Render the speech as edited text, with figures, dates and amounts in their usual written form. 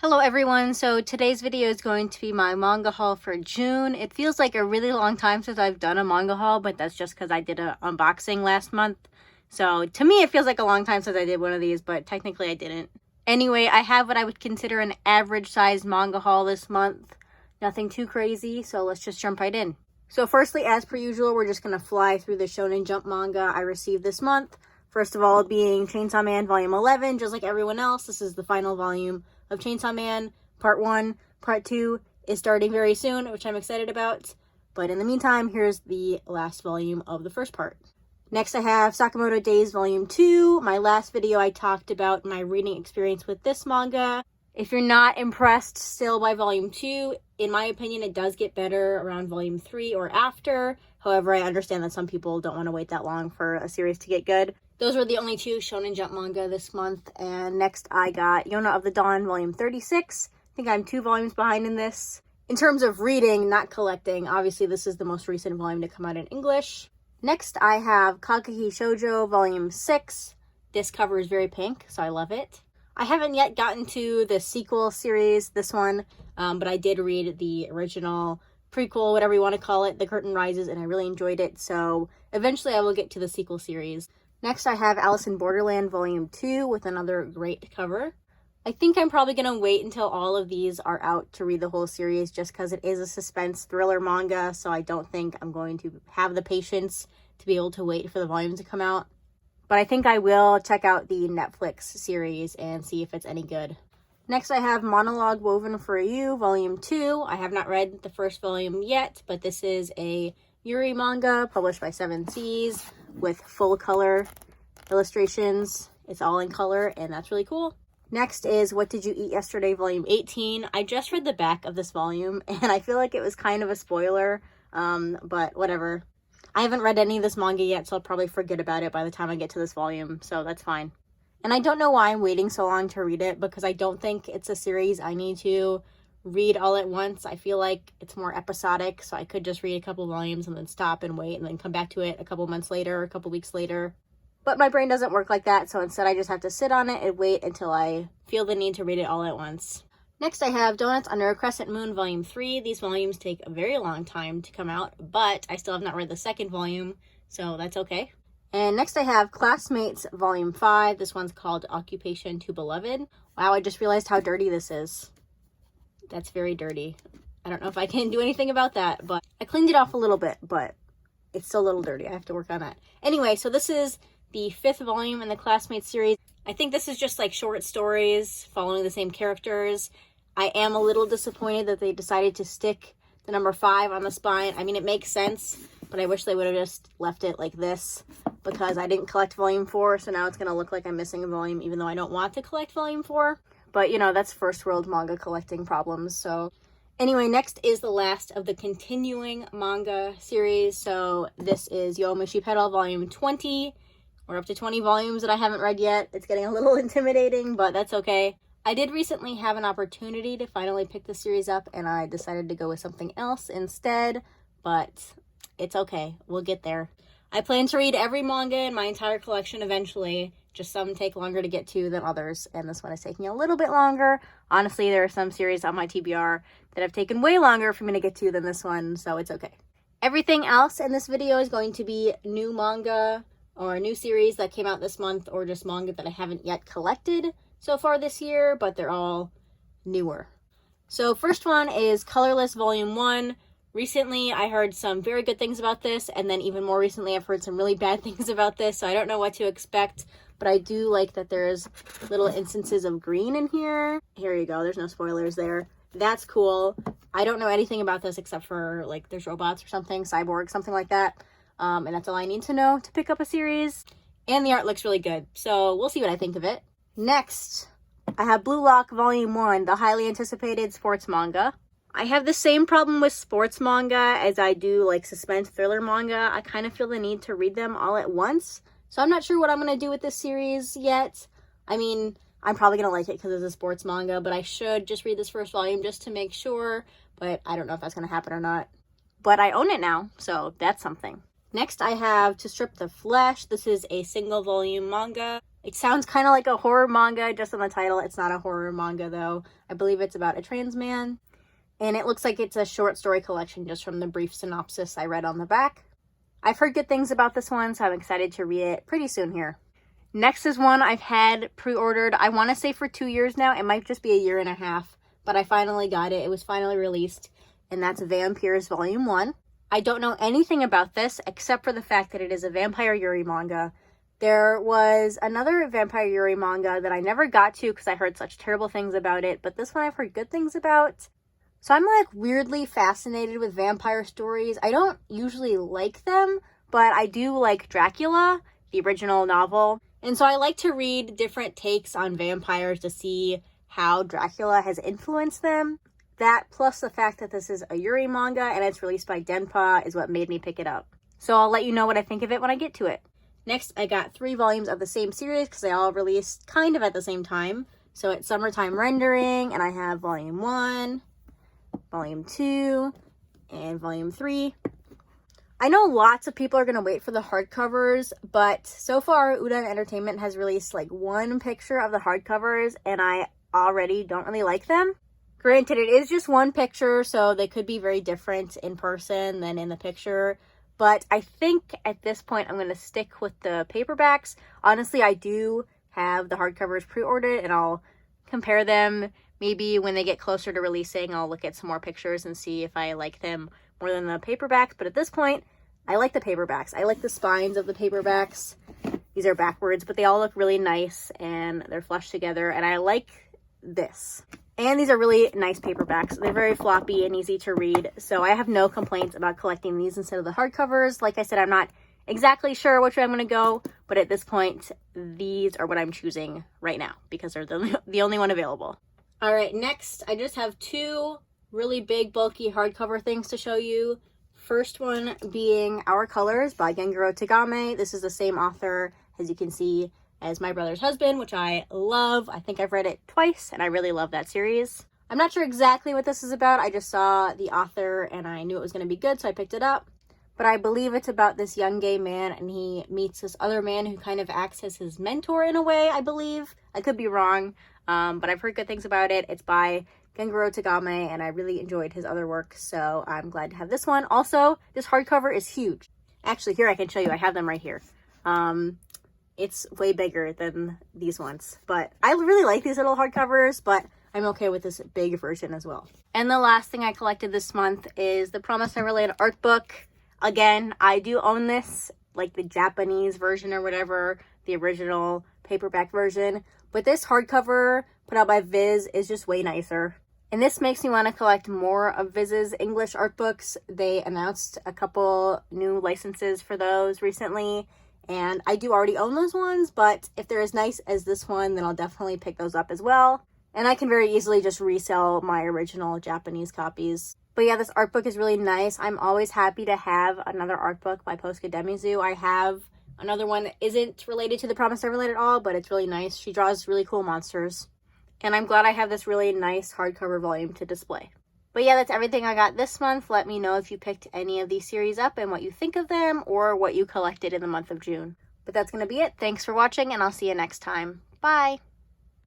Hello everyone, so today's video is going to be my manga haul for June. It feels like a really long time since I've done a manga haul, but that's just because I did an unboxing last month. So to me it feels like a long time since I did one of these, but technically I didn't. Anyway, I have what I would consider an average sized manga haul this month. Nothing too crazy, so let's just jump right in. So firstly, as per usual, we're just going to fly through the Shonen Jump manga I received this month. First of all being Chainsaw Man Volume 11, just like everyone else, this is the final volume of Chainsaw Man. Part 1, Part 2 is starting very soon, which I'm excited about. But in the meantime, here's the last volume of the first part. Next, I have Sakamoto Days Volume 2. My last video, I talked about my reading experience with this manga. If you're not impressed still by Volume 2, in my opinion, it does get better around Volume 3 or after. However, I understand that some people don't want to wait that long for a series to get good. Those were the only two Shonen Jump manga this month. And next I got Yona of the Dawn Volume 36. I think I'm 2 volumes behind in this. In terms of reading, not collecting, obviously this is the most recent volume to come out in English. Next I have Kakahi Shoujo Volume 6. This cover is very pink, so I love it. I haven't yet gotten to the sequel series, this one, but I did read the original prequel, whatever you want to call it, The Curtain Rises, and I really enjoyed it, so eventually I will get to the sequel series. Next, I have Alice in Borderland Volume 2 with another great cover. I think I'm probably going to wait until all of these are out to read the whole series just because it is a suspense thriller manga, so I don't think I'm going to have the patience to be able to wait for the volumes to come out. But I think I will check out the Netflix series and see if it's any good. Next, I have Monologue Woven for You Volume 2. I have not read the first volume yet, but this is a Yuri manga published by Seven Seas with full color illustrations. It's all in color and that's really cool. Next is What Did You Eat Yesterday Volume 18. I just read the back of this volume and I feel like it was kind of a spoiler, but whatever. I haven't read any of this manga yet, so I'll probably forget about it by the time I get to this volume, so that's fine. And I don't know why I'm waiting so long to read it because I don't think it's a series I need to read all at once. I feel like it's more episodic, so I could just read a couple volumes and then stop and wait and then come back to it a couple months later, a couple weeks later. But my brain doesn't work like that, so instead I just have to sit on it and wait until I feel the need to read it all at once. Next I have Donuts Under a Crescent Moon Volume 3. These volumes take a very long time to come out, but I still have not read the second volume, so that's okay. And next I have Classmates Volume 5. This one's called Occupation to Beloved. Wow, I just realized how dirty this is. That's very dirty. I don't know if I can do anything about that, but I cleaned it off a little bit, but it's still a little dirty. I have to work on that. Anyway, so this is the 5th volume in the Classmates series. I think this is just like short stories following the same characters. I am a little disappointed that they decided to stick the number 5 on the spine. I mean, it makes sense, but I wish they would have just left it like this because I didn't collect Volume 4, so now it's going to look like I'm missing a volume, even though I don't want to collect Volume 4. But, you know, that's first world manga collecting problems, so. Anyway, next is the last of the continuing manga series. So this is Yomushi Pedal Volume 20. We're up to 20 volumes that I haven't read yet. It's getting a little intimidating, but that's okay. I did recently have an opportunity to finally pick the series up, and I decided to go with something else instead, but it's okay. We'll get there. I plan to read every manga in my entire collection eventually. Just some take longer to get to than others, and this one is taking a little bit longer. Honestly, there are some series on my TBR that have taken way longer for me to get to than this one, so it's okay. Everything else in this video is going to be new manga or new series that came out this month, or just manga that I haven't yet collected so far this year, but they're all newer. So first one is Colorless Volume 1. Recently, I heard some very good things about this, and then even more recently, I've heard some really bad things about this, so I don't know what to expect. But I do like that there's little instances of green in here. Here you go. There's no spoilers there. That's cool. I don't know anything about this except for, like, there's robots or something, cyborg, something like that. And that's all I need to know to pick up a series. And the art looks really good. So we'll see what I think of it. Next, I have Blue Lock Volume 1, the highly anticipated sports manga. I have the same problem with sports manga as I do, like, suspense thriller manga. I kind of feel the need to read them all at once. So I'm not sure what I'm going to do with this series yet. I mean, I'm probably going to like it because it's a sports manga, but I should just read this first volume just to make sure. But I don't know if that's going to happen or not. But I own it now, so that's something. Next, I have To Strip the Flesh. This is a single volume manga. It sounds kind of like a horror manga just on the title. It's not a horror manga though. I believe it's about a trans man. And it looks like it's a short story collection just from the brief synopsis I read on the back. I've heard good things about this one, so I'm excited to read it pretty soon here. Next is one I've had pre-ordered, I want to say for 2 years now. It might just be a year and a half, but I finally got it. It was finally released, and that's Vampires Volume 1. I don't know anything about this except for the fact that it is a Vampire Yuri manga. There was another Vampire Yuri manga that I never got to because I heard such terrible things about it, but this one I've heard good things about. So I'm like weirdly fascinated with vampire stories. I don't usually like them, but I do like Dracula, the original novel. And so I like to read different takes on vampires to see how Dracula has influenced them. That plus the fact that this is a Yuri manga and it's released by Denpa is what made me pick it up. So I'll let you know what I think of it when I get to it. Next, I got 3 volumes of the same series because they all released kind of at the same time. So it's Summertime Rendering, and I have Volume 1, Volume 2, and Volume 3. I know lots of people are going to wait for the hardcovers, but so far Udon Entertainment has released like 1 picture of the hardcovers, and I already don't really like them. Granted, it is just 1 picture, so they could be very different in person than in the picture, but I think at this point I'm going to stick with the paperbacks. Honestly, I do have the hardcovers pre-ordered, and I'll compare them. Maybe when they get closer to releasing, I'll look at some more pictures and see if I like them more than the paperbacks. But at this point, I like the paperbacks. I like the spines of the paperbacks. These are backwards, but they all look really nice and they're flushed together. And I like this. And these are really nice paperbacks. They're very floppy and easy to read. So I have no complaints about collecting these instead of the hardcovers. Like I said, I'm not exactly sure which way I'm going to go. But at this point, these are what I'm choosing right now because they're the only one available. All right, next, I just have 2 really big, bulky hardcover things to show you. First one being Our Colors by Gengaro Tagame. This is the same author, as you can see, as My Brother's Husband, which I love. I think I've read it twice, and I really love that series. I'm not sure exactly what this is about. I just saw the author, and I knew it was going to be good, so I picked it up. But I believe it's about this young gay man, and he meets this other man who kind of acts as his mentor in a way, I believe. I could be wrong. But I've heard good things about it. It's by Gengaro Tagame, and I really enjoyed his other work, so I'm glad to have this one. Also, this hardcover is huge. Actually, here I can show you. I have them right here. It's way bigger than these ones, but I really like these little hardcovers, but I'm okay with this big version as well. And the last thing I collected this month is the Promised Neverland art book. Again, I do own this, like the Japanese version or whatever, the original paperback version. But this hardcover put out by Viz is just way nicer. And this makes me want to collect more of Viz's English art books. They announced a couple new licenses for those recently. And I do already own those ones, but if they're as nice as this one, then I'll definitely pick those up as well. And I can very easily just resell my original Japanese copies. But yeah, this art book is really nice. I'm always happy to have another art book by Posca Demizu. I have another one that isn't related to The Promised Neverland at all, but it's really nice. She draws really cool monsters. And I'm glad I have this really nice hardcover volume to display. But yeah, that's everything I got this month. Let me know if you picked any of these series up and what you think of them or what you collected in the month of June. But that's going to be it. Thanks for watching, and I'll see you next time. Bye!